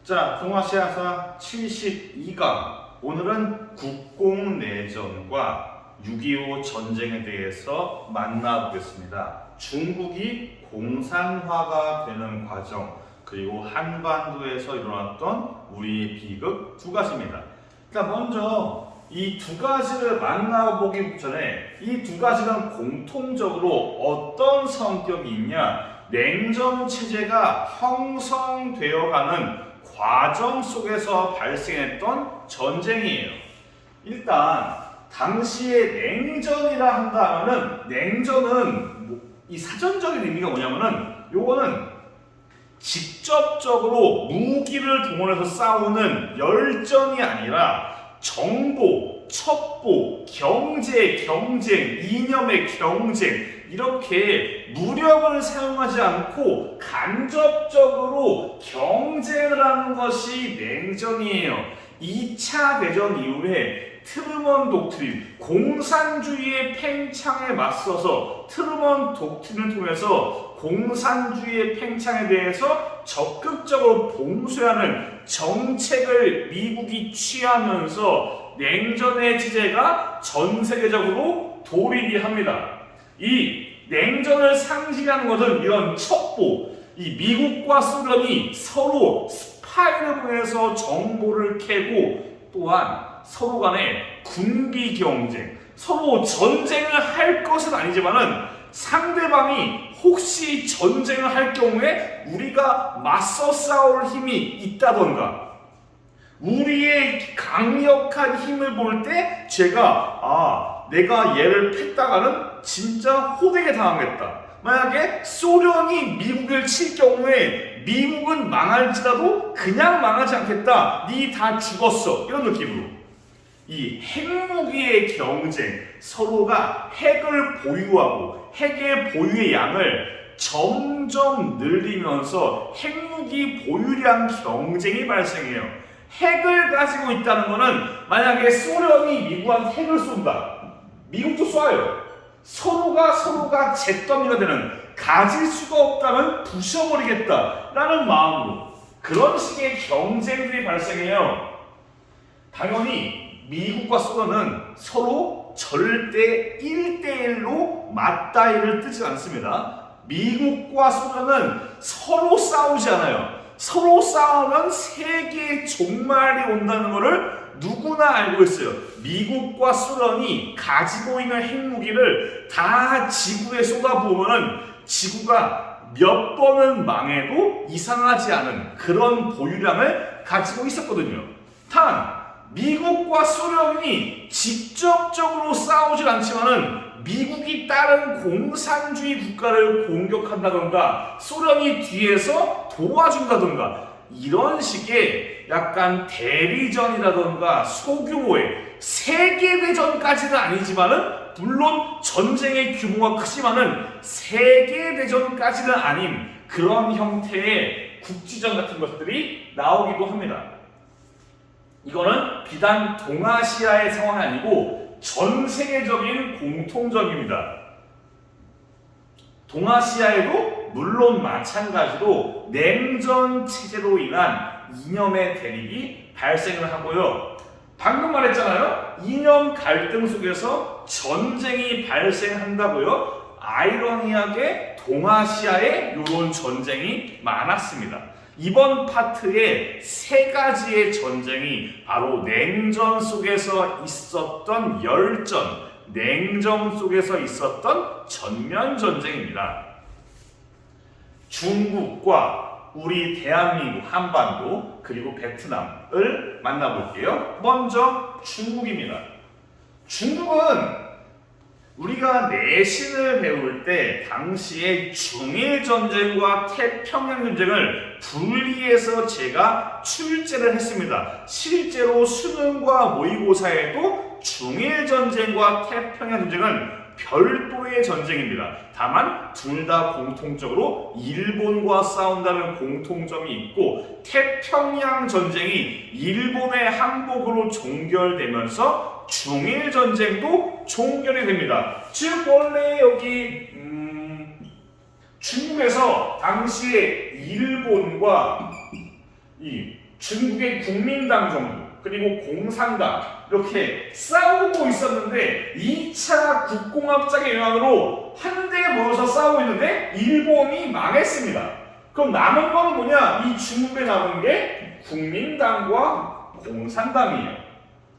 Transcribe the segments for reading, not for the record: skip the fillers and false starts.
자, 동아시아사 72강. 오늘은 국공내전과 6.25 전쟁에 대해서 만나보겠습니다. 중국이 공산화가 되는 과정, 그리고 한반도에서 일어났던 우리의 비극 두 가지입니다. 먼저 이 두 가지를 만나보기 전에 이 두 가지는 공통적으로 어떤 성격이 있냐? 냉전 체제가 형성되어가는 과정 속에서 발생했던 전쟁이에요. 일단 당시에 냉전이라 한다면은 냉전은 이 사전적인 의미가 뭐냐면은 요거는 직접적으로 무기를 동원해서 싸우는 열전이 아니라 정보, 첩보, 경제, 경쟁, 이념의 경쟁, 이렇게 무력을 사용하지 않고 간접적으로 경쟁을 하는 것이 냉전이에요. 2차 대전 이후에 트루먼 독트린, 공산주의의 팽창에 맞서서 트루먼 독트린을 통해서 공산주의의 팽창에 대해서 적극적으로 봉쇄하는 정책을 미국이 취하면서 냉전의 체제가 전 세계적으로 돌입이 합니다. 이 냉전을 상징하는 것은 이런 첩보, 이 미국과 소련이 서로 스파이를 보내서 정보를 캐고, 또한 서로 간의 군비 경쟁, 서로 전쟁을 할 것은 아니지만은 상대방이 혹시 전쟁을 할 경우에 우리가 맞서 싸울 힘이 있다던가, 우리의 강력한 힘을 볼 때 내가 얘를 팼다가는 진짜 호되게 당하겠다. 만약에 소련이 미국을 칠 경우에 미국은 망할지라도 그냥 망하지 않겠다. 니 다 죽었어. 이런 느낌으로. 이 핵무기의 경쟁, 서로가 핵을 보유하고 핵의 보유의 양을 점점 늘리면서 핵무기 보유량 경쟁이 발생해요. 핵을 가지고 있다는 것은 만약에 소련이 미국한테 핵을 쏜다. 미국도 쏴요. 서로가 잿더미가 되는, 가질 수가 없다면 부셔버리겠다라는 마음으로 그런 식의 경쟁들이 발생해요. 당연히 미국과 소련은 서로 절대 1대1로 맞다이를 뜨지 않습니다. 미국과 소련은 서로 싸우지 않아요. 서로 싸우면 세계의 종말이 온다는 것을 누구나 알고 있어요. 미국과 소련이 가지고 있는 핵무기를 다 지구에 쏟아부으면 지구가 몇 번은 망해도 이상하지 않은 그런 보유량을 가지고 있었거든요. 단 미국과 소련이 직접적으로 싸우질 않지만은 미국이 다른 공산주의 국가를 공격한다던가 소련이 뒤에서 도와준다던가 이런 식의 약간 대리전이라던가 소규모의 세계대전까지는 아니지만은, 물론 전쟁의 규모가 크지만은 세계대전까지는 아닌 그런 형태의 국지전 같은 것들이 나오기도 합니다. 이거는 비단 동아시아의 상황이 아니고 전 세계적인 공통점입니다. 동아시아에도 물론 마찬가지로 냉전 체제로 인한 이념의 대립이 발생을 하고요. 방금 말했잖아요. 이념 갈등 속에서 전쟁이 발생한다고요. 아이러니하게 동아시아에 이런 전쟁이 많았습니다. 이번 파트에 세 가지의 전쟁이 바로 냉전 속에서 있었던 열전, 냉전 속에서 있었던 전면 전쟁입니다. 중국과 우리 대한민국 한반도 그리고 베트남을 만나볼게요. 먼저 중국입니다. 중국은 우리가 내신을 배울 때 당시에 중일전쟁과 태평양전쟁을 분리해서 제가 출제를 했습니다. 실제로 수능과 모의고사에도 중일전쟁과 태평양전쟁은 별도의 전쟁입니다. 다만 둘 다 공통적으로 일본과 싸운다는 공통점이 있고, 태평양 전쟁이 일본의 항복으로 종결되면서 중일 전쟁도 종결이 됩니다. 즉 원래 여기 중국에서 당시에 일본과 이 중국의 국민당 정부 그리고 공산당 이렇게 싸우고 있었는데 2차 국공합작의 영향으로 한데 모여서 싸우고 있는데 일본이 망했습니다. 그럼 남은 거는 뭐냐? 이 중국에 남은 게 국민당과 공산당이에요.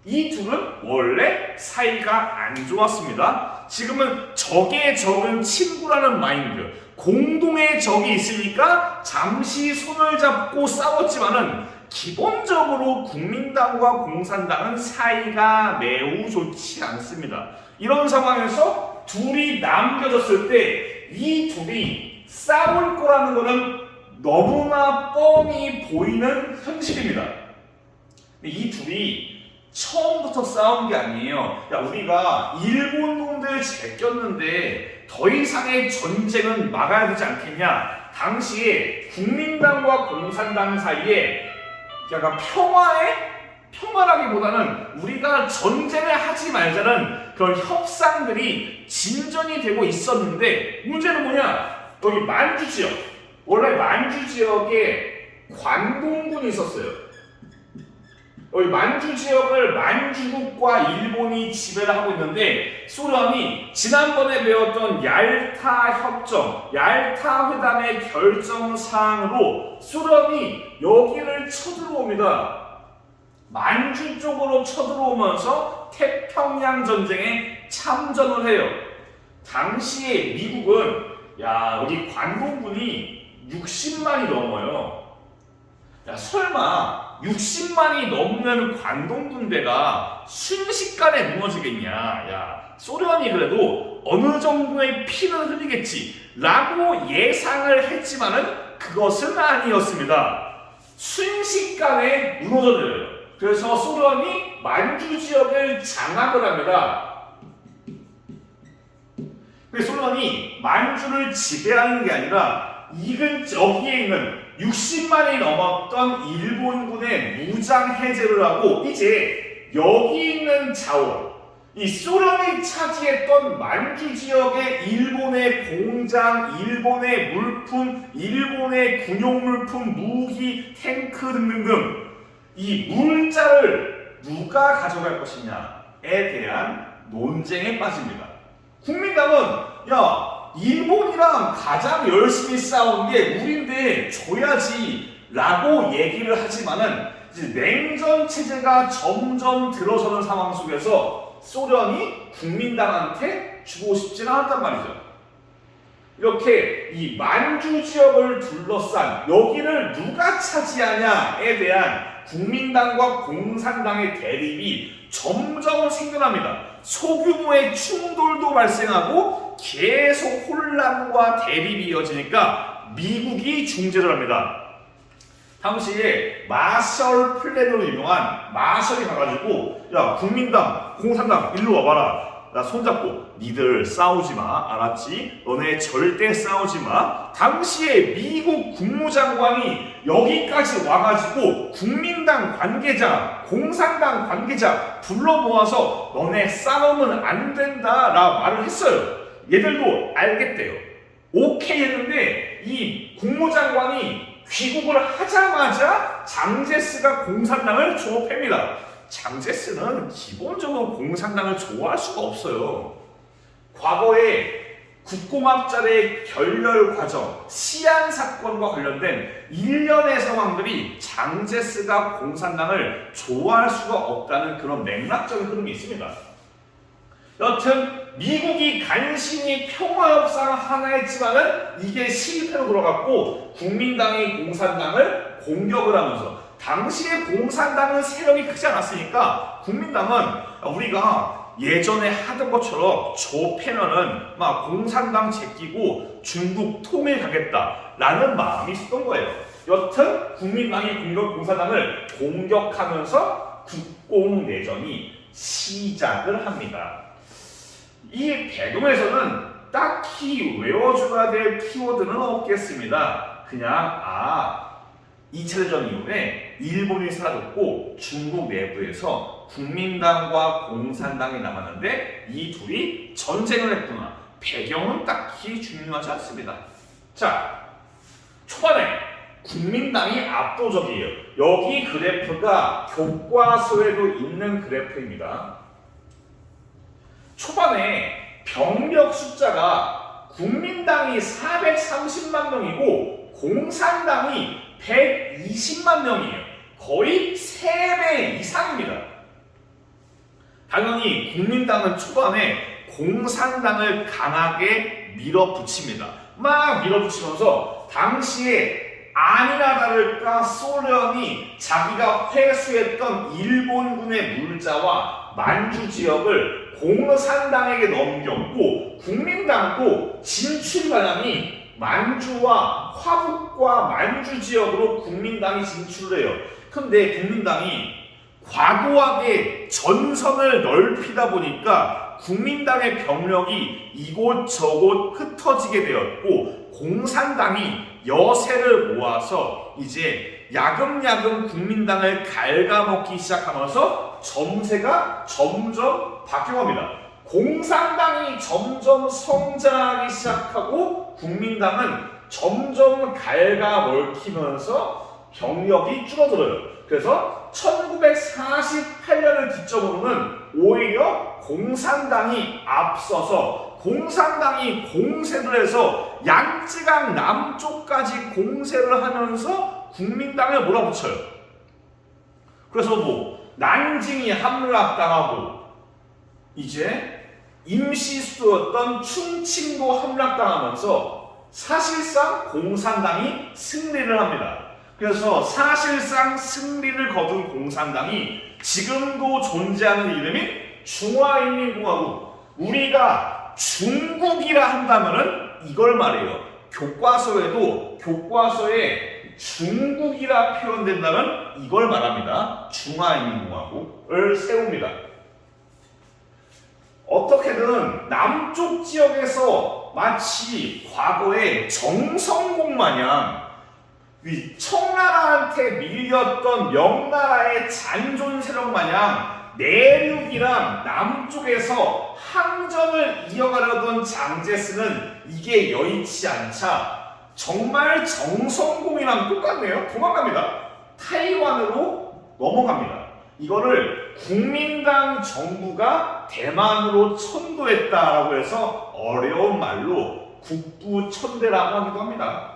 이 둘은 원래 사이가 안 좋았습니다. 지금은 적의 적은 친구라는 마인드, 공동의 적이 있으니까 잠시 손을 잡고 싸웠지만은 기본적으로 국민당과 공산당은 사이가 매우 좋지 않습니다. 이런 상황에서 둘이 남겨졌을 때 이 둘이 싸울 거라는 것은 너무나 뻔히 보이는 현실입니다. 이 둘이 처음부터 싸운 게 아니에요. 야, 우리가 일본 놈들 제꼈는데 더 이상의 전쟁은 막아야 되지 않겠냐? 당시에 국민당과 공산당 사이에 약간 평화라기보다는 우리가 전쟁을 하지 말자는 그런 협상들이 진전이 되고 있었는데 문제는 뭐냐? 여기 만주 지역, 원래 만주 지역에 관동군이 있었어요. 여기 만주 지역을 만주국과 일본이 지배를 하고 있는데 소련이 지난번에 배웠던 얄타 협정, 얄타 회담의 결정 사항으로 소련이 여기를 쳐들어옵니다. 만주 쪽으로 쳐들어오면서 태평양 전쟁에 참전을 해요. 당시에 미국은 여기 관동군이 60만이 넘어요. 설마 60만이 넘는 관동군대가 순식간에 무너지겠냐? 소련이 그래도 어느 정도의 피는 흘리겠지 라고 예상을 했지만은 그것은 아니었습니다. 순식간에 무너져내려요. 그래서 소련이 만주 지역을 장악을 합니다. 그래서 소련이 만주를 지배하는 게 아니라 여기에 있는 60만이 넘었던 일본군의 무장 해제를 하고 이제 여기 있는 자원, 이 소련이 차지했던 만주 지역의 일본의 공장, 일본의 물품, 일본의 군용물품, 무기, 탱크 등등등 이 물자를 누가 가져갈 것이냐에 대한 논쟁에 빠집니다. 국민당은 일본이랑 가장 열심히 싸운 게 우린데 줘야지 라고 얘기를 하지만은 이제 냉전 체제가 점점 들어서는 상황 속에서 소련이 국민당한테 주고 싶지는 않았단 말이죠. 이렇게 이 만주 지역을 둘러싼 여기를 누가 차지하냐에 대한 국민당과 공산당의 대립이 점점 생겨납니다. 소규모의 충돌도 발생하고 계속 혼란과 대립이 이어지니까 미국이 중재를 합니다. 당시에 마셜 플랜으로 유명한 마셜이 가가지고 국민당, 공산당 일로 와봐라. 나 손잡고 니들 싸우지마, 알았지? 너네 절대 싸우지마. 당시에 미국 국무장관이 여기까지 와가지고 국민당 관계자, 공산당 관계자 불러 모아서 너네 싸우면 안 된다 라 말을 했어요. 얘들도 알겠대요. 오케이 했는데 이 국무장관이 귀국을 하자마자 장제스가 공산당을 조업합니다. 장제스는 기본적으로 공산당을 좋아할 수가 없어요. 과거에 국공합작의 결렬 과정, 시안 사건과 관련된 일련의 상황들이 장제스가 공산당을 좋아할 수가 없다는 그런 맥락적인 흐름이 있습니다. 여튼 미국이 간신히 평화협상 하나 했지만은 이게 실패로 돌아갔고 국민당이 공산당을 공격을 하면서 당시에 공산당은 세력이 크지 않았으니까 국민당은 우리가 예전에 하던 것처럼 조패면은 막 공산당 제끼고 중국 통일 가겠다라는 마음이 있었던 거예요. 여튼 국민당이 공산당을 공격하면서 국공내전이 시작을 합니다. 이 배경에서는 딱히 외워줘야 될 키워드는 없겠습니다. 그냥 2차 대전 이후에 일본이 사라졌고 중국 내부에서 국민당과 공산당이 남았는데 이 둘이 전쟁을 했구나. 배경은 딱히 중요하지 않습니다. 자, 초반에 국민당이 압도적이에요. 여기 그래프가 교과서에도 있는 그래프입니다. 초반에 병력 숫자가 국민당이 430만 명이고 공산당이 120만 명이에요. 거의 3배 이상입니다. 당연히 국민당은 초반에 공산당을 강하게 밀어붙입니다. 막 밀어붙이면서 당시에 아니나 다를까 소련이 자기가 회수했던 일본군의 물자와 만주 지역을 공산당에게 넘겼고 국민당도 진출 방향이 만주와 화북과 만주 지역으로 국민당이 진출을 해요. 근데 국민당이 과도하게 전선을 넓히다 보니까 국민당의 병력이 이곳저곳 흩어지게 되었고 공산당이 여세를 모아서 이제 야금야금 국민당을 갉아먹기 시작하면서 정세가 점점 바뀌어갑니다. 공산당이 점점 성장하기 시작하고 국민당은 점점 갉아먹히면서 병력이 줄어들어요. 그래서 1948년을 기점으로는 오히려 공산당이 앞서서 공산당이 공세를 해서 양쯔강 남쪽까지 공세를 하면서 국민당을 몰아붙여요. 그래서 뭐 난징이 함락당하고 이제 임시 수도였던 충칭도 함락당하면서 사실상 공산당이 승리를 합니다. 그래서 사실상 승리를 거둔 공산당이 지금도 존재하는 이름이 중화인민공화국. 우리가 중국이라 한다면은 이걸 말해요. 교과서에 중국이라 표현된다면 이걸 말합니다. 중화인민공화국을 세웁니다. 어떻게든 남쪽 지역에서 마치 과거에 정성공 마냥 이 청나라한테 밀렸던 명나라의 잔존 세력 마냥 내륙이랑 남쪽에서 항전을 이어가려던 장제스는 이게 여의치 않자 정말 정성공이랑 똑같네요. 도망갑니다. 타이완으로 넘어갑니다. 이거를 국민당 정부가 대만으로 천도했다라고 해서 어려운 말로 국부천대라고 하기도 합니다.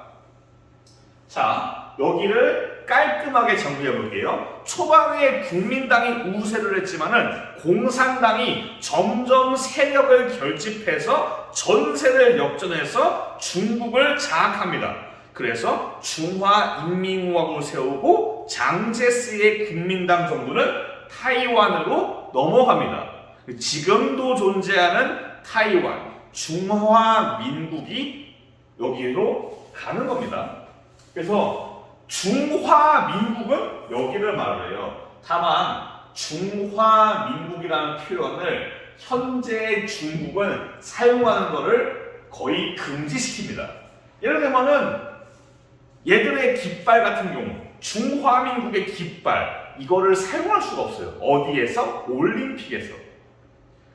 자, 여기를 깔끔하게 정리해 볼게요. 초반에 국민당이 우세를 했지만은 공산당이 점점 세력을 결집해서 전세를 역전해서 중국을 장악합니다. 그래서 중화인민공화국을 세우고 장제스의 국민당 정부는 타이완으로 넘어갑니다. 지금도 존재하는 타이완, 중화민국이 여기로 가는 겁니다. 그래서 중화민국은 여기를 말해요. 다만 중화민국이라는 표현을 현재 중국은 사용하는 것을 거의 금지시킵니다. 예를 들면은 얘들의 깃발 같은 경우 중화민국의 깃발 이거를 사용할 수가 없어요. 어디에서? 올림픽에서.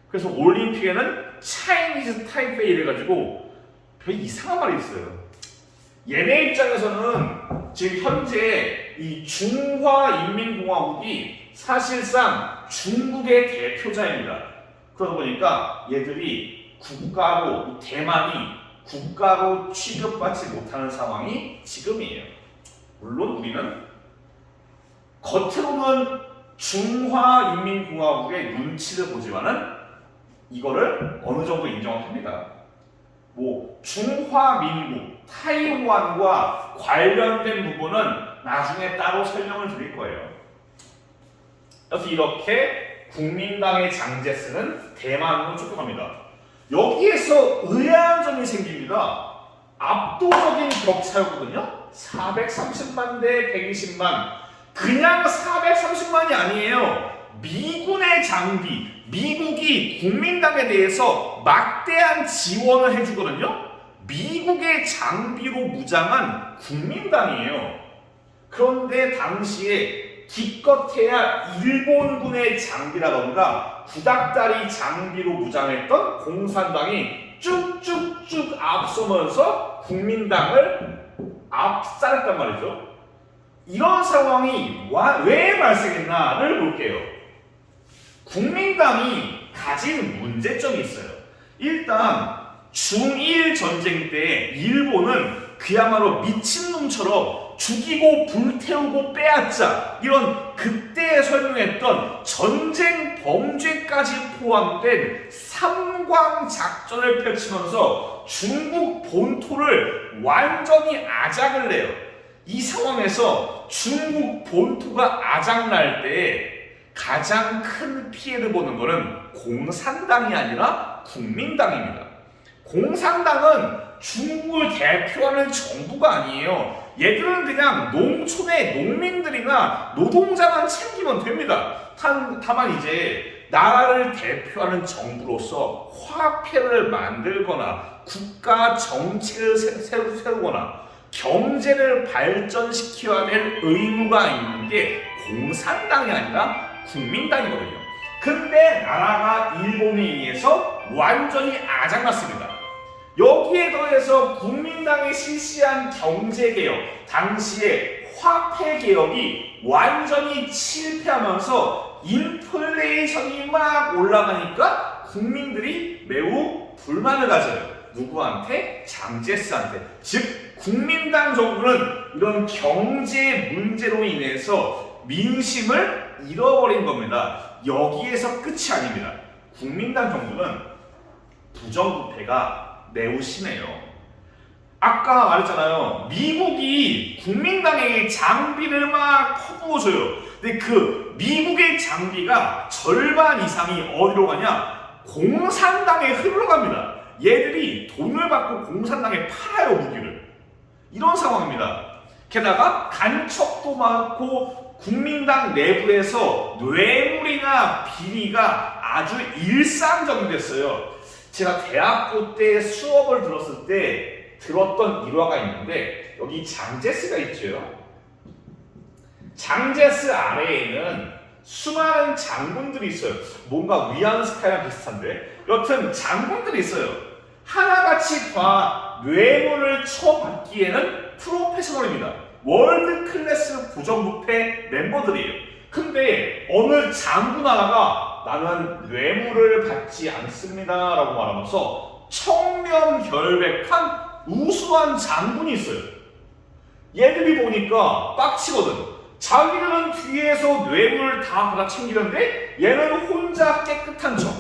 그래서 올림픽에는 차이니즈 타이페이 이래가지고 별 이상한 말이 있어요. 얘네 입장에서는 지금 현재 이 중화인민공화국이 사실상 중국의 대표자입니다. 그러다 보니까 얘들이 국가로, 대만이 국가로 취급받지 못하는 상황이 지금이에요. 물론 우리는 겉으로는 중화인민공화국의 눈치를 보지만은 이거를 어느 정도 인정합니다. 뭐 중화민국, 타이완과 관련된 부분은 나중에 따로 설명을 드릴 거예요. 그래서 이렇게 국민당의 장제스는 대만으로 쫓겨갑니다. 여기에서 의아한 점이 생깁니다. 압도적인 격차였거든요. 430만 대 120만. 그냥 430만이 아니에요. 미군의 장비, 미국이 국민당에 대해서 막대한 지원을 해주거든요. 미국의 장비로 무장한 국민당이에요. 그런데 당시에 기껏해야 일본군의 장비라던가 구닥다리 장비로 무장했던 공산당이 쭉쭉쭉 앞서면서 국민당을 압살했단 말이죠. 이런 상황이 왜 발생했나를 볼게요. 국민당이 가진 문제점이 있어요. 일단 중일 전쟁 때 일본은 그야말로 미친놈처럼 죽이고 불태우고 빼앗자, 이런 그때 설명했던 전쟁 범죄까지 포함된 삼광 작전을 펼치면서 중국 본토를 완전히 아작을 내요. 이 상황에서 중국 본토가 아작날 때 가장 큰 피해를 보는 것은 공산당이 아니라 국민당입니다. 공산당은 중국을 대표하는 정부가 아니에요. 얘들은 그냥 농촌의 농민들이나 노동자만 챙기면 됩니다. 다만 이제 나라를 대표하는 정부로서 화폐를 만들거나 국가 정책을 세우거나 경제를 발전시켜야 될 의무가 있는 게 공산당이 아니라 국민당이거든요. 근데 나라가 일본에 의해서 완전히 아작났습니다. 여기에 더해서 국민당이 실시한 경제개혁, 당시에 화폐개혁이 완전히 실패하면서 인플레이션이 막 올라가니까 국민들이 매우 불만을 가져요. 누구한테? 장제스한테. 즉 국민당 정부는 이런 경제 문제로 인해서 민심을 잃어버린 겁니다. 여기에서 끝이 아닙니다. 국민당 정부는 부정부패가 매우 심해요. 아까 말했잖아요. 미국이 국민당에게 장비를 막 퍼부어줘요. 근데 그 미국의 장비가 절반 이상이 어디로 가냐? 공산당에 흘러갑니다. 얘들이 돈을 받고 공산당에 팔아요, 무기를. 이런 상황입니다. 게다가 간첩도 많고 국민당 내부에서 뇌물이나 비리가 아주 일상적이 됐어요. 제가 대학교 때 수업을 들었을 때 들었던 일화가 있는데, 여기 장제스가 있죠. 장제스 아래에는 수많은 장군들이 있어요. 뭔가 위안스카이랑 비슷한데, 여튼 장군들이 있어요. 하나같이 다 뇌물을 쳐받기에는 프로페셔널입니다. 월드 클래스 부정부패 멤버들이에요. 근데 어느 장군 하나가 나는 뇌물을 받지 않습니다 라고 말하면서 청렴결백한 우수한 장군이 있어요. 얘들이 보니까 빡치거든. 자기들은 뒤에서 뇌물을 다 받아 챙기는데 얘는 혼자 깨끗한 척.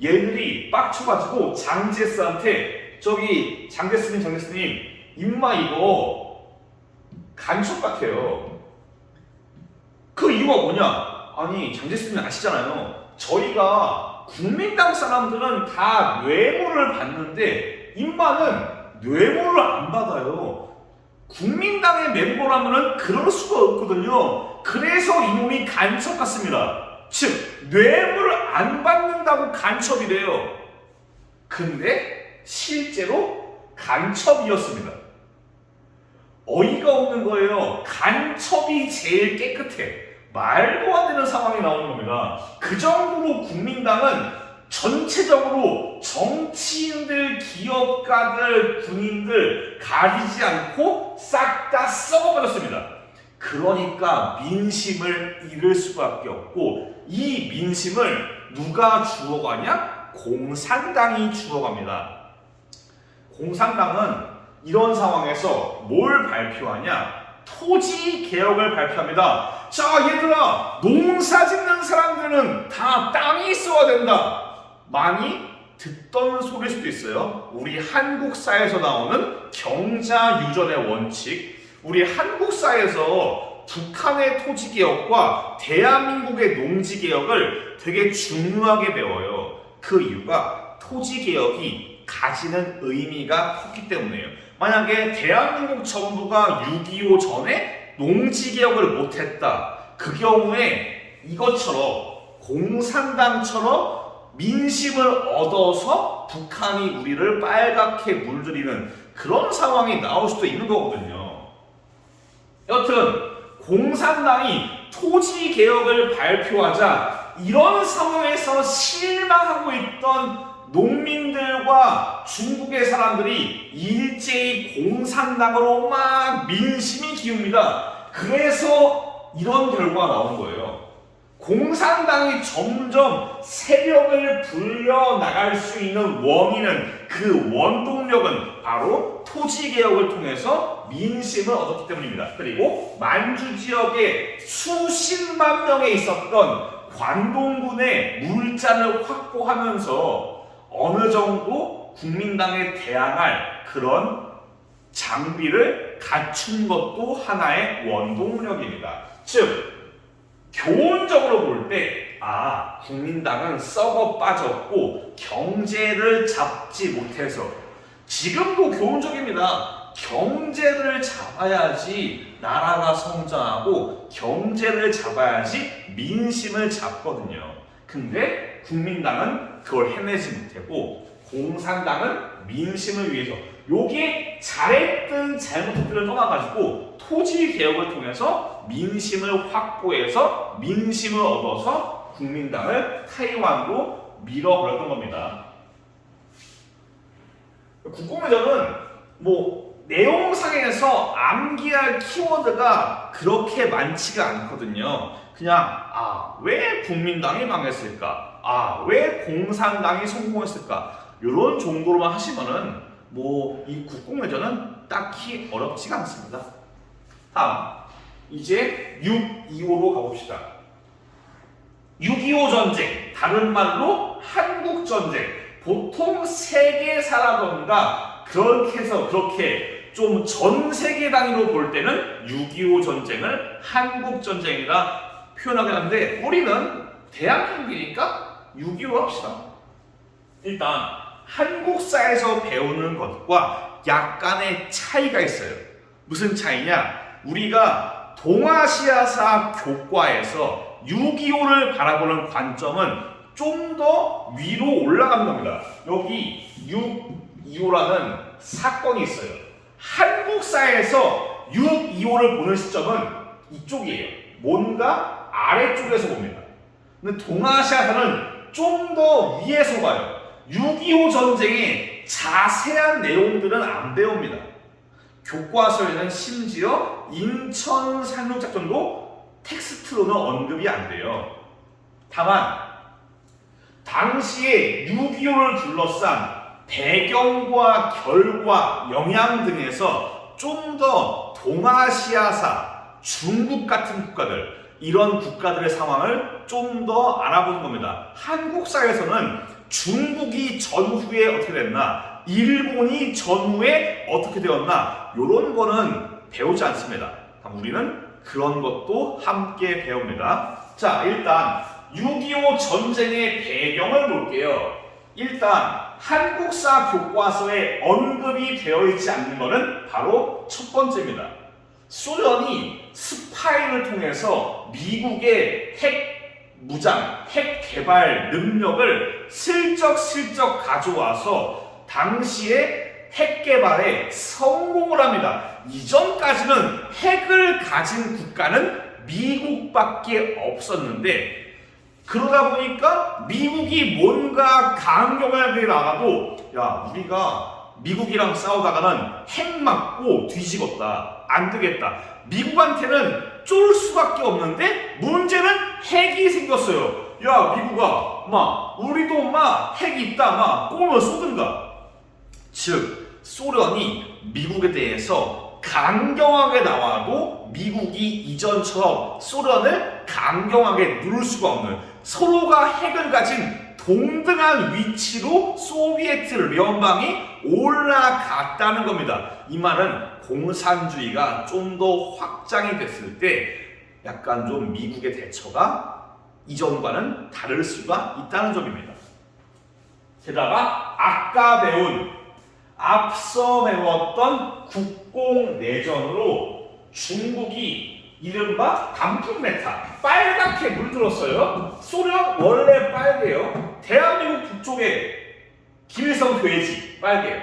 얘들이 빡쳐가지고 장제스한테 저기 장제스님 임마 이거 간첩 같아요. 그 이유가 뭐냐? 아니 장제스님 아시잖아요. 저희가 국민당 사람들은 다 뇌물을 받는데 임마는 뇌물을 안 받아요. 국민당의 멤버라면은 그럴 수가 없거든요. 그래서 이놈이 간첩 같습니다. 즉 뇌물을 안 받는다고 간첩이래요. 근데 실제로 간첩이었습니다. 어이가 없는 거예요. 간첩이 제일 깨끗해. 말도 안 되는 상황이 나오는 겁니다. 그 정도로 국민당은 전체적으로 정치인들, 기업가들, 군인들 가리지 않고 싹 다 썩어버렸습니다. 그러니까 민심을 잃을 수밖에 없고, 이 민심을 누가 주워가냐? 공산당이 주워갑니다. 공산당은 이런 상황에서 뭘 발표하냐? 토지 개혁을 발표합니다. 자, 얘들아, 농사 짓는 사람들은 다 땅이 있어야 된다. 많이 듣던 소리일 수도 있어요. 우리 한국사에서 나오는 경자유전의 원칙, 우리 한국사에서 북한의 토지 개혁과 대한민국의 농지 개혁을 되게 중요하게 배워요. 그 이유가 토지 개혁이 가지는 의미가 컸기 때문이에요. 만약에 대한민국 정부가 6.25 전에 농지개혁을 못했다. 그 경우에 이것처럼 공산당처럼 민심을 얻어서 북한이 우리를 빨갛게 물들이는 그런 상황이 나올 수도 있는 거거든요. 여튼 공산당이 토지개혁을 발표하자 이런 상황에서 실망하고 있던 농민들과 중국의 사람들이 일제히 공산당으로 막 민심이 기웁니다. 그래서 이런 결과가 나온 거예요. 공산당이 점점 세력을 불려나갈 수 있는 원인은, 그 원동력은 바로 토지개혁을 통해서 민심을 얻었기 때문입니다. 그리고 만주 지역에 수십만 명에 있었던 관동군의 물자를 확보하면서 어느 정도 국민당에 대항할 그런 장비를 갖춘 것도 하나의 원동력입니다. 즉 교훈적으로 볼 때, 국민당은 썩어 빠졌고 경제를 잡지 못해서, 지금도 교훈적입니다. 경제를 잡아야지 나라가 성장하고 경제를 잡아야지 민심을 잡거든요. 근데 국민당은 그걸 해내지 못하고 공산당은 민심을 위해서, 요게 잘했든 잘못했든을 떠나가지고 토지 개혁을 통해서 민심을 확보해서 민심을 얻어서 국민당을 타이완으로 밀어버렸던 겁니다. 국공회전은 내용상에서 암기할 키워드가 그렇게 많지가 않거든요. 그냥 왜 국민당이 망했을까? 왜 공산당이 성공했을까? 이런 정도로만 하시면은 이 국공회전은 딱히 어렵지가 않습니다. 다음, 이제 6.25로 가봅시다. 6.25 전쟁, 다른 말로 한국전쟁. 보통 세계사라던가 그렇게 좀 전 세계 단위로 볼 때는 6.25 전쟁을 한국전쟁이라 표현하긴 하는데, 우리는 대한민국이니까 6.25로 합시다. 일단 한국사에서 배우는 것과 약간의 차이가 있어요. 무슨 차이냐? 우리가 동아시아사 교과에서 6.25를 바라보는 관점은 좀 더 위로 올라가는 겁니다. 여기 6.25라는 사건이 있어요. 한국사에서 6.25를 보는 시점은 이쪽이에요. 뭔가 아래쪽에서 봅니다. 근데 동아시아사는 좀 더 위에서 봐요. 6.25 전쟁의 자세한 내용들은 안 배웁니다. 교과서에는 심지어 인천 상륙작전도 텍스트로는 언급이 안 돼요. 다만 당시에 6.25를 둘러싼 배경과 결과, 영향 등에서 좀 더 동아시아사, 중국 같은 국가들, 이런 국가들의 상황을 좀 더 알아보는 겁니다. 한국사에서는 중국이 전후에 어떻게 됐나, 일본이 전후에 어떻게 되었나, 이런 거는 배우지 않습니다. 우리는 그런 것도 함께 배웁니다. 자, 일단 6.25 전쟁의 배경을 볼게요. 일단 한국사 교과서에 언급이 되어 있지 않는 것은 바로 첫 번째입니다. 소련이 스파이를 통해서 미국의 핵 무장, 핵 개발 능력을 슬쩍슬쩍 가져와서 당시에 핵 개발에 성공을 합니다. 이전까지는 핵을 가진 국가는 미국밖에 없었는데, 그러다 보니까 미국이 뭔가 강경하게 나가도, 우리가 미국이랑 싸우다가는 핵 맞고 뒤집었다, 안 되겠다. 미국한테는 쫄 수밖에 없는데 문제는 핵이 생겼어요. 미국아, 우리도 핵 있다, 꼬면 쏘든가. 즉 소련이 미국에 대해서 강경하게 나와도 미국이 이전처럼 소련을 강경하게 누를 수가 없는, 서로가 핵을 가진 동등한 위치로 소비에트 연방이 올라갔다는 겁니다. 이 말은 공산주의가 좀 더 확장이 됐을 때 약간 좀 미국의 대처가 이전과는 다를 수가 있다는 점입니다. 게다가 앞서 배웠던 국공내전으로 중국이 이른바 단풍메타, 빨갛게 물들었어요. 소련 원래 빨개요. 대한민국 북쪽에 김일성 돼지 빨개요.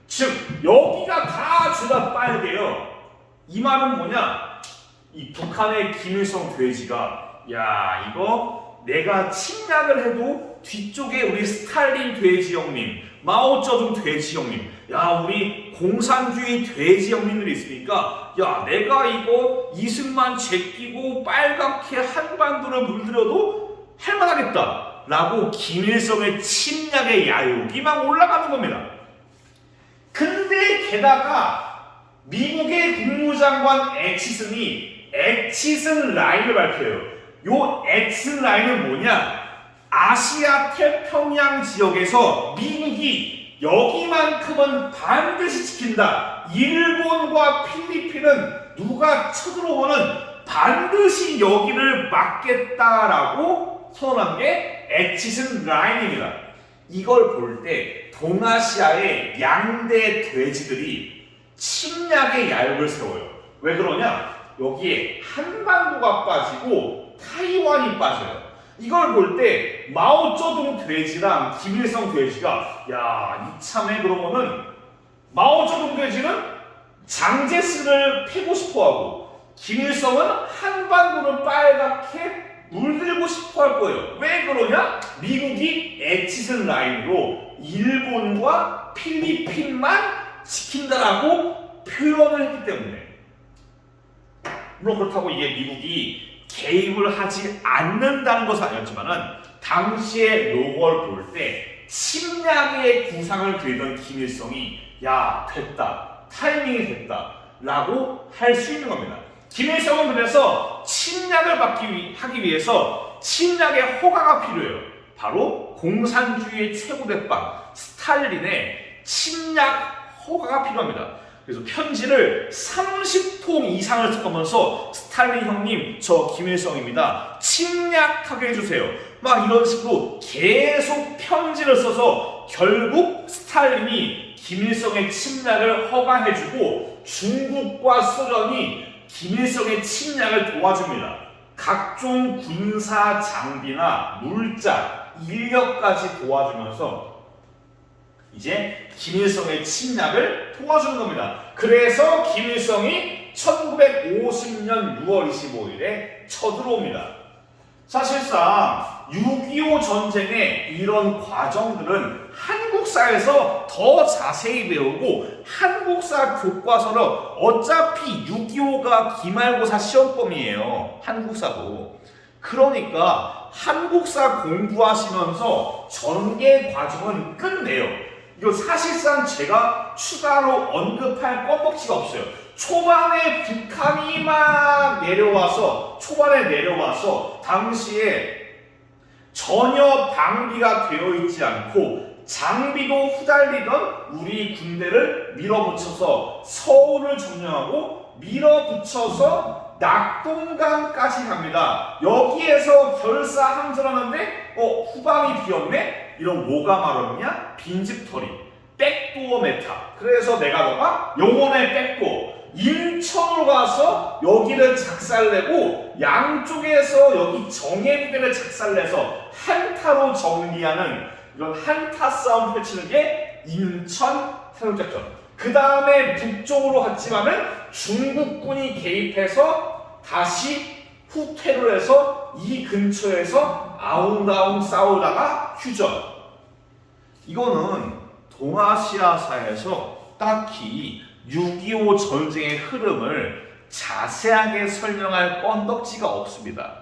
즉 여기가 다 죄다 빨개요. 이 말은 뭐냐? 이 북한의 김일성 돼지가 이거 내가 침략을 해도 뒤쪽에 우리 스탈린 돼지 형님, 마오쩌둥 돼지 형님, 야 우리 공산주의 돼지 형님들이 있으니까 야 내가 이거 이승만 제끼고 빨갛게 한반도를 물들여도 할만하겠다 라고 김일성의 침략의 야욕이 막 올라가는 겁니다. 근데 게다가 미국의 국무장관 애치슨이 애치슨 라인을 밝혀요. 요 애치슨 라인은 뭐냐? 아시아 태평양 지역에서 미국이 여기만큼은 반드시 지킨다. 일본과 필리핀은 누가 쳐들어오면 반드시 여기를 막겠다라고 선언한 게 애치슨 라인입니다. 이걸 볼 때 동아시아의 양대 돼지들이 침략의 야욕을 세워요. 왜 그러냐? 여기에 한반도가 빠지고 타이완이 빠져요. 이걸 볼 때 마오쩌둥 돼지랑 김일성 돼지가 야 이참에 그러면은 마오쩌둥 돼지는 장제스를 패고 싶어하고 김일성은 한반도를 빨갛게 물들고 싶어할 거예요. 왜 그러냐? 미국이 애치슨 라인으로 일본과 필리핀만 지킨다라고 표현을 했기 때문에. 물론 그렇다고 이게 미국이 개입을 하지 않는다는 것은 아니었지만은 당시의 로고를 볼 때 침략의 구상을 그리던 김일성이 야 됐다 타이밍이 됐다 라고 할 수 있는 겁니다. 김일성은 그래서 침략을 하기 위해서 침략의 허가가 필요해요. 바로 공산주의의 최고 대빵 스탈린의 침략 허가가 필요합니다. 그래서 편지를 30통 이상을 써가면서 스탈린 형님 저 김일성입니다. 침략하게 해주세요. 막 이런 식으로 계속 편지를 써서 결국 스탈린이 김일성의 침략을 허가해주고 중국과 소련이 김일성의 침략을 도와줍니다. 각종 군사 장비나 물자, 인력까지 도와주면서 이제 김일성의 침략을 도와주는 겁니다. 그래서 김일성이 1950년 6월 25일에 쳐들어옵니다. 사실상 6.25 전쟁의 이런 과정들은 한국사에서 더 자세히 배우고 한국사 교과서를 어차피 6.25가 기말고사 시험범이에요. 한국사도. 그러니까 한국사 공부하시면서 전개 과정은 끝내요. 이거 사실상 제가 추가로 언급할 건덕지가 없어요. 초반에 북한이 막 초반에 내려와서 당시에 전혀 방비가 되어 있지 않고 장비도 후달리던 우리 군대를 밀어붙여서 서울을 점령하고 밀어붙여서 낙동강까지 갑니다. 여기에서 결사항전하는데 후방이 비었네? 이런 뭐가 말없냐? 빈집털이, 백도어 메타. 그래서 내가 너가 영혼의 뺏고 인천으로 가서 여기를 작살내고 양쪽에서 여기 정예부대를 작살내서 한타로 정리하는 이런 한타 싸움 펼치는 게 인천 태국작전. 그 다음에 북쪽으로 갔지만은 중국군이 개입해서 다시 후퇴를 해서 이 근처에서 아웅다웅 싸우다가 휴전. 이거는 동아시아사에서 딱히 6.25 전쟁의 흐름을 자세하게 설명할 건덕지가 없습니다.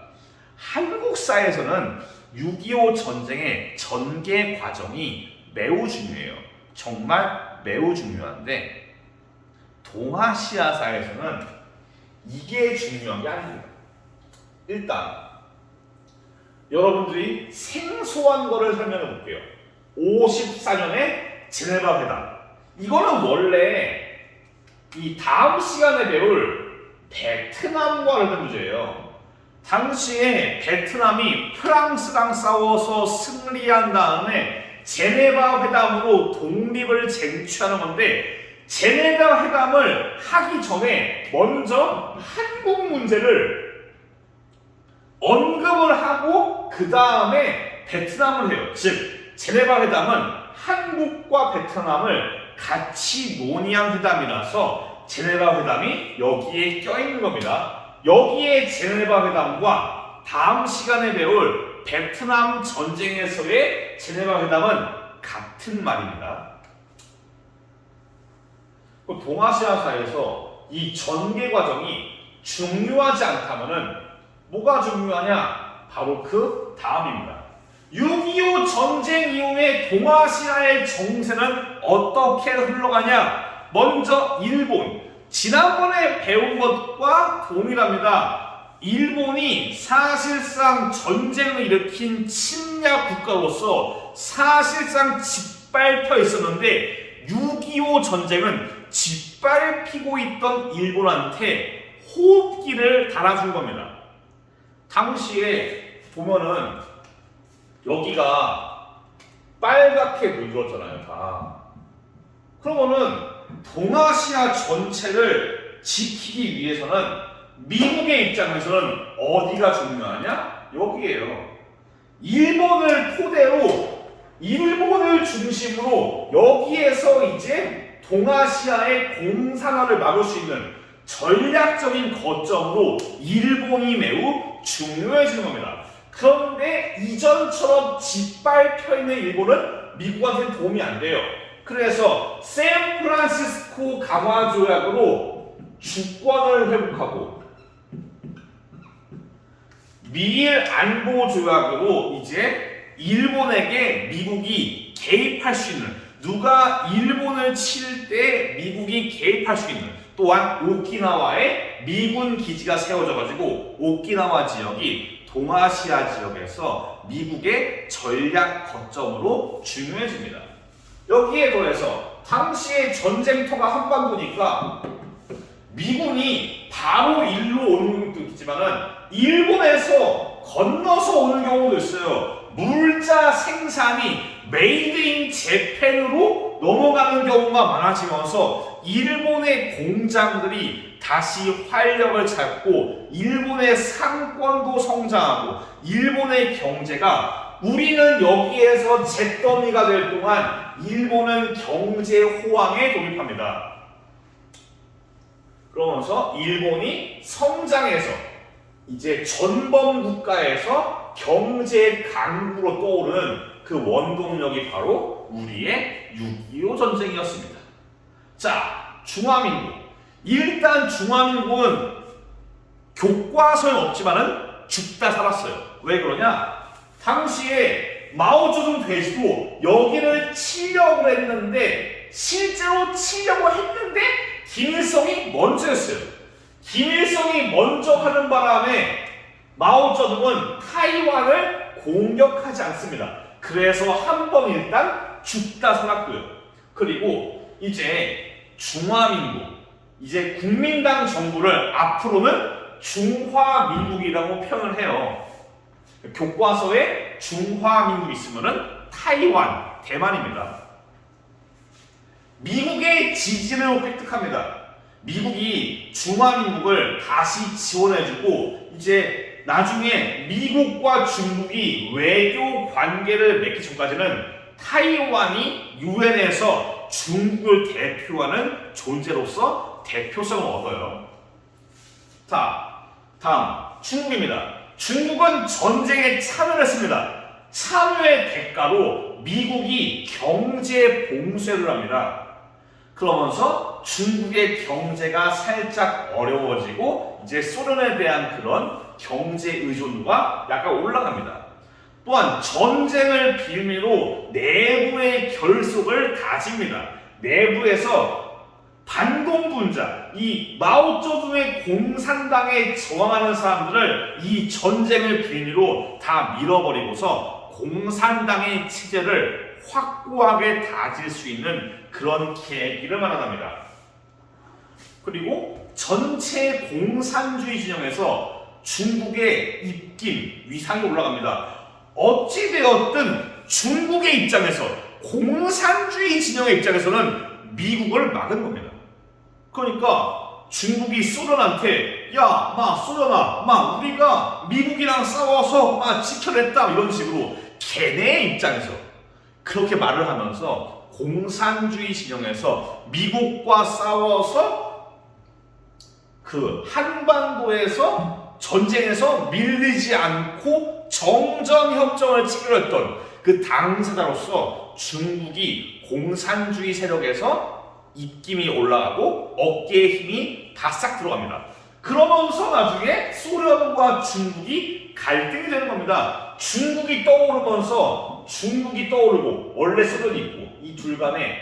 한국사에서는 6.25 전쟁의 전개 과정이 매우 중요해요. 정말 매우 중요한데 동아시아사에서는 이게 중요한 게 아닙니다. 일단 여러분들이 생소한 거를 설명해 볼게요. 54년에 제네바 회담. 이거는 원래 이 다음 시간에 배울 베트남과 관련된 문제예요. 당시에 베트남이 프랑스랑 싸워서 승리한 다음에 제네바 회담으로 독립을 쟁취하는 건데 제네바 회담을 하기 전에 먼저 한국 문제를 언급을 하고 그 다음에 베트남을 해요. 즉 제네바 회담은 한국과 베트남을 같이 논의한 회담이라서 제네바 회담이 여기에 껴있는 겁니다. 여기에 제네바 회담과 다음 시간에 배울 베트남 전쟁에서의 제네바 회담은 같은 말입니다. 동아시아사에서 이 전개 과정이 중요하지 않다면은 뭐가 중요하냐? 바로 그 다음입니다. 6.25 전쟁 이후에 동아시아의 정세는 어떻게 흘러가냐? 먼저 일본. 지난번에 배운 것과 동일합니다. 일본이 사실상 전쟁을 일으킨 침략 국가로서 사실상 짓밟혀 있었는데 6.25 전쟁은 짓밟히고 있던 일본한테 호흡기를 달아준 겁니다. 당시에 보면은 여기가 빨갛게 물들었잖아요, 다. 그러면은 동아시아 전체를 지키기 위해서는 미국의 입장에서는 어디가 중요하냐? 여기에요. 일본을 토대로, 일본을 중심으로 여기에서 이제 동아시아의 공산화를 막을 수 있는 전략적인 거점으로 일본이 매우 중요해지는 겁니다. 그런데 이전처럼 짓밟혀 있는 일본은 미국한테는 도움이 안 돼요. 그래서 샌프란시스코 강화 조약으로 주권을 회복하고 미일 안보 조약으로 이제 일본에게 미국이 개입할 수 있는, 누가 일본을 칠 때 미국이 개입할 수 있는, 또한 오키나와에 미군 기지가 세워져 가지고 오키나와 지역이 동아시아 지역에서 미국의 전략 거점으로 중요해집니다. 여기에 더해서 당시의 전쟁터가 한반도니까 미군이 바로 일로 오는 것도 있지만은 일본에서 건너서 오는 경우도 있어요. 물자 생산이 메이드 인 재팬으로 넘어가는 경우가 많아지면서 일본의 공장들이 다시 활력을 찾고 일본의 상권도 성장하고 일본의 경제가, 우리는 여기에서 잿더미가 될 동안 일본은 경제 호황에 돌입합니다. 그러면서 일본이 성장해서 이제 전범 국가에서 경제 강국으로 떠오르는 그 원동력이 바로 우리의 6.25 전쟁이었습니다. 자, 중화민국. 일단 중화민국은 교과서엔 없지만은 죽다 살았어요. 왜 그러냐? 당시에 마오쩌둥 돼지도 여기를 치려고 했는데, 실제로 치려고 했는데 김일성이 먼저 했어요. 김일성이 먼저 하는 바람에 마오쩌둥은 타이완을 공격하지 않습니다. 그래서 한 번 일단 죽다 살았고요. 그리고 이제 중화민국, 이제 국민당 정부를 앞으로는 중화민국이라고 표현을 해요. 교과서에 중화민국 있으면은 타이완, 대만입니다. 미국의 지지를 획득합니다. 미국이 중화민국을 다시 지원해주고 이제 나중에 미국과 중국이 외교 관계를 맺기 전까지는 타이완이 유엔에서 중국을 대표하는 존재로서 대표성을 얻어요. 자, 다음 중국입니다. 중국은 전쟁에 참여를 했습니다. 참여의 대가로 미국이 경제 봉쇄를 합니다. 그러면서 중국의 경제가 살짝 어려워지고 이제 소련에 대한 그런 경제 의존도가 약간 올라갑니다. 또한 전쟁을 빌미로 내부의 결속을 다집니다. 내부에서 반동분자, 이 마오쩌둥의 공산당에 저항하는 사람들을 이 전쟁을 빌미로 다 밀어버리고서 공산당의 체제를 확고하게 다질 수 있는 그런 계기를 마련합니다. 그리고 전체 공산주의 진영에서 중국의 입김, 위상이 올라갑니다. 어찌되었든 중국의 입장에서, 공산주의 진영의 입장에서는 미국을 막은 겁니다. 그러니까 중국이 소련한테 야, 소련아, 우리가 미국이랑 싸워서 지켜냈다 이런 식으로 걔네 입장에서 그렇게 말을 하면서 공산주의 진영에서 미국과 싸워서 그 한반도에서 전쟁에서 밀리지 않고 정전협정을 체결 했던 그 당사자로서 중국이 공산주의 세력에서 입김이 올라가고 어깨에 힘이 바싹 들어갑니다. 그러면서 나중에 소련과 중국이 갈등이 되는 겁니다. 중국이 떠오르면서 중국이 떠오르고 원래 소련이 있고 이 둘 간에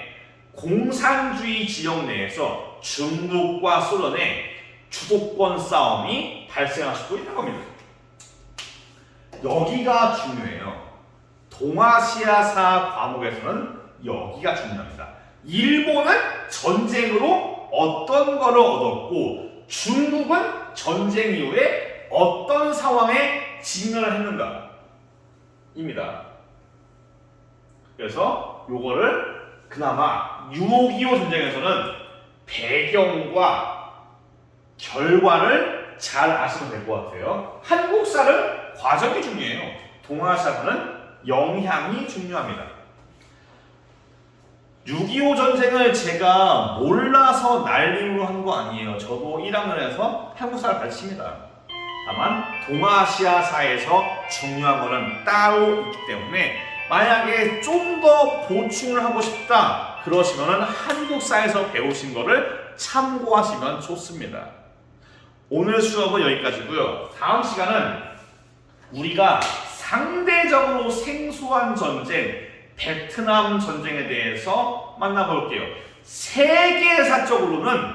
공산주의 지역 내에서 중국과 소련의 주도권 싸움이 발생할 수도 있는 겁니다. 여기가 중요해요. 동아시아사 과목에서는 여기가 중요합니다. 일본은 전쟁으로 어떤 거를 얻었고 중국은 전쟁 이후에 어떤 상황에 직면을 했는가 입니다. 그래서 요거를 그나마 6.25 전쟁에서는 배경과 결과를 잘 아시면 될 것 같아요. 한국사는 과정이 중요해요. 동아시아사는 영향이 중요합니다. 6.25 전쟁을 제가 몰라서 날림으로 한 거 아니에요. 저도 1학년에서 한국사를 가르칩니다. 다만 동아시아사에서 중요한 거는 따로 있기 때문에 만약에 좀 더 보충을 하고 싶다 그러시면 한국사에서 배우신 거를 참고하시면 좋습니다. 오늘 수업은 여기까지고요. 다음 시간은 우리가 상대적으로 생소한 전쟁 베트남 전쟁에 대해서 만나볼게요. 세계사적으로는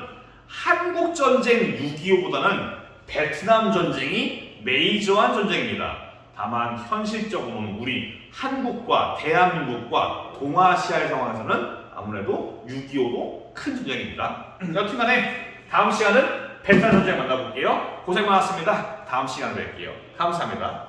한국 전쟁 6.25보다는 베트남 전쟁이 메이저한 전쟁입니다. 다만 현실적으로는 우리 한국과 대한민국과 동아시아의 상황에서는 아무래도 6.25도 큰 전쟁입니다. 여튼간에 다음 시간은 베트남 전쟁 만나볼게요. 고생 많았습니다. 다음 시간에 뵐게요. 감사합니다.